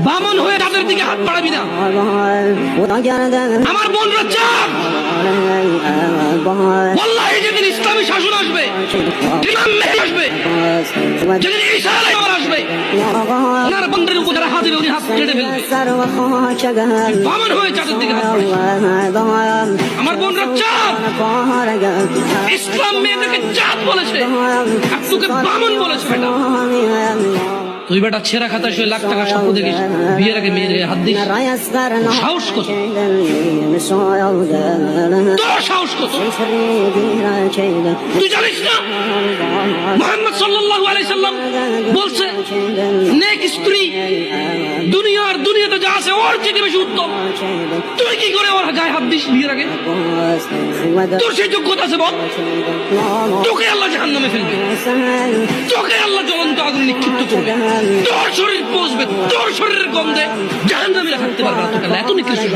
বামন হয়ে তাদের দিকে হাত বাড়াবি না। আমার বোনরা চাপ ওয়াল্লাহি যেদিন ইসলামী শাসন আসবে, আসবে যেদিন ঈসা আলাইহিস সালাম আসবে, ওনার বন্ধের উপর যারা হাত দেবে উনি হাত কেটে ফেলবে। বামন হয়ে তাদের দিকে হাত বাড়াবি। আমার বোনরা চাপ, ইসলাম মেয়েদেরকে চাঁদ বলেছে, আর তোকে বামন বলেছে। বেটা তুই বেটা ছেঁড়া খাতা শুয়ে লাখ টাকা স্বপ্ন দেখিস, বিয়ের আগে মেয়ের হাত দিস, সাহস কত? তোর সাহস কত? তুই জানিস না মুহাম্মদ সাল্লাল্লাহু আলাইহি সাল্লাম বলছে নেক স্ত্রী দুনিয়াতে যা আছে ওর চেয়ে বেশি উত্তম। তুই কি করে ওর গায়ে হাত দিস বিয়ের আগে? তোর সেই যোগ্যতা আছে বল? তোকে আল্লাহ জাহান্নামে ফেলবে, তোকে আল্লাহ জ্বলন্ত আগুনে নিক্ষিপ্ত করবে, তোর শরীর পচবে, তোর শরীরের গন্ধে জাহান্নামীরা থাকতে পারবে না। তোকে এত নিকৃষ্ট